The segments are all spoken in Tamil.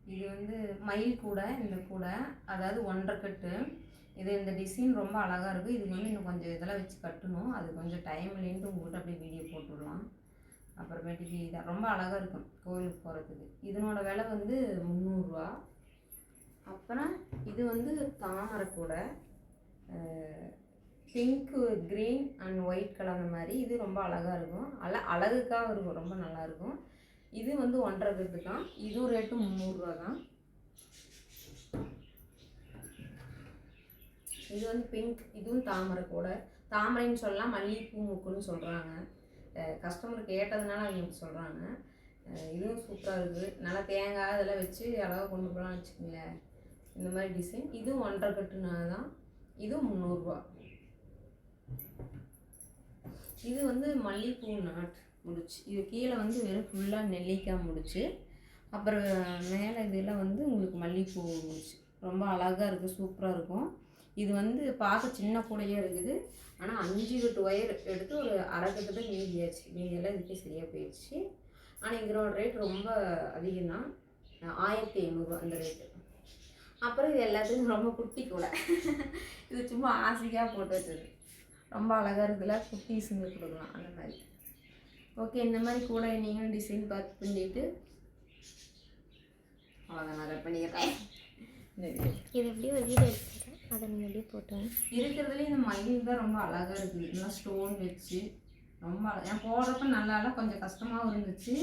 இது வந்து மயில் கூடை. இந்த கூடை அதாவது 1.5 கட்டு. இந்த டிசைன் ரொம்ப அழகாக இருக்குது. இதுக்கு வந்து இன்னும் கொஞ்சம் இதெல்லாம் வச்சு கட்டணும். அது கொஞ்சம் டைம் இல்லைன்ட்டு உங்கள்கிட்ட அப்படியே வீடியோ போட்டுடலாம். அப்புறமேட்டுக்கு இதான் ரொம்ப அழகாக இருக்கும் கோயிலுக்கு போகிறதுக்கு. இதனோட விலை வந்து 300 ரூபா. அப்புறம் இது வந்து தாமரை கூடை, பிங்க்கு, க்ரீன் அண்ட் ஒயிட் கலந்த மாதிரி. இது ரொம்ப அழகாக இருக்கும். அழகுக்காக இருக்கும், ரொம்ப நல்லாயிருக்கும். இது வந்து 1.5 கட்டு தான். இதுவும் ரேட்டு 300 ரூபா தான். இது வந்து பிங்க், இதுவும் தாமரை கூடை. தாமரைன்னு சொல்லலாம், மல்லிகைப்பூ மூக்குன்னு சொல்கிறாங்க. கஸ்டமர் கேட்டதுனால அவங்க இப்படி சொல்கிறாங்க. இதுவும் சூப்பராக இருக்குது. நல்லா தேங்காய் இதெல்லாம் வச்சு அழகாக கொண்டு போகலாம் வச்சுக்கோங்களேன். இந்த மாதிரி டிசைன். இதுவும் 1.5 கட்டுனா தான். இதுவும் 300 ரூபா. இது வந்து மல்லிகைப்பூ நாட் முடிச்சு. இது கீழே வந்து வெறும் ஃபுல்லாக நெல்லிக்காய் முடிச்சு. அப்புறம் மேலே இதெல்லாம் வந்து உங்களுக்கு மல்லிகைப்பூ முடிச்சு. ரொம்ப அழகாக இருக்குது, சூப்பராக இருக்கும். இது வந்து பார்க்க சின்ன கூடையாக இருக்குது. ஆனால் 5 கட்டு ஒயர் எடுத்து ஒரு அரை கட்டு தான் மீதியாச்சு. மீதியெல்லாம் இதுக்கே சரியாக போயிடுச்சு. ஆனால் இதனோட ரேட் ரொம்ப அதிகம் தான், 1500 அந்த ரேட்டு. அப்புறம் இது எல்லாத்துக்கும் ரொம்ப குட்டி கூடை. இது சும்மா ஆசைக்காக போட்டு வச்சது. ரொம்ப அழகாக இருக்குதுல, குட்டீஸுங்களுக்கு கொடுக்கலாம் அந்த மாதிரி. ஓகே, இந்த மாதிரி கூட நீங்களும் டிசைன் பார்த்து பண்ணிட்டு அவ்வளோதான். நான் கட் பண்ணிடுறேன். இது எப்படியும் ஒரு வீடியோ எடுத்துக்கிறேன், அதை நீங்கள் எப்படியே போட்டேன். இருக்கிறதுலேயே இந்த மயில் தான் ரொம்ப அழகாக இருக்குது. நல்லா ஸ்டோன் வச்சு ரொம்ப என் போடுறப்ப நல்லா கொஞ்சம் கஷ்டமாகவும் இருந்துச்சு.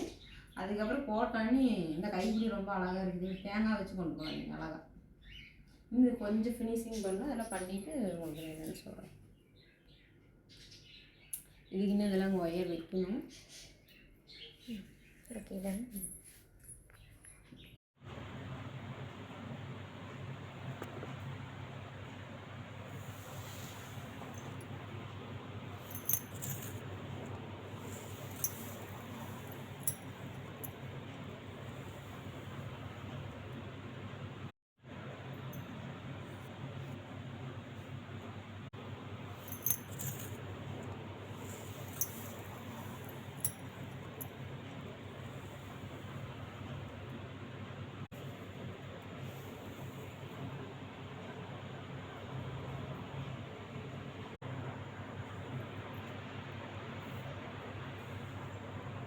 அதுக்கப்புறம் போட்டோன்னே இந்த கைப்பிடி ரொம்ப அழகாக இருக்குது. தேங்காய் வச்சு கொண்டு போகிறாங்க அழகாக. இன்னும் கொஞ்சம் ஃபினிஷிங் பண்ணால் அதெல்லாம் பண்ணிவிட்டு உங்களுக்கு என்னென்னு சொல்கிறேன். இதுக்கு இன்னும் இதெல்லாம் ஒயர் வைக்கணும். ஓகே தான்.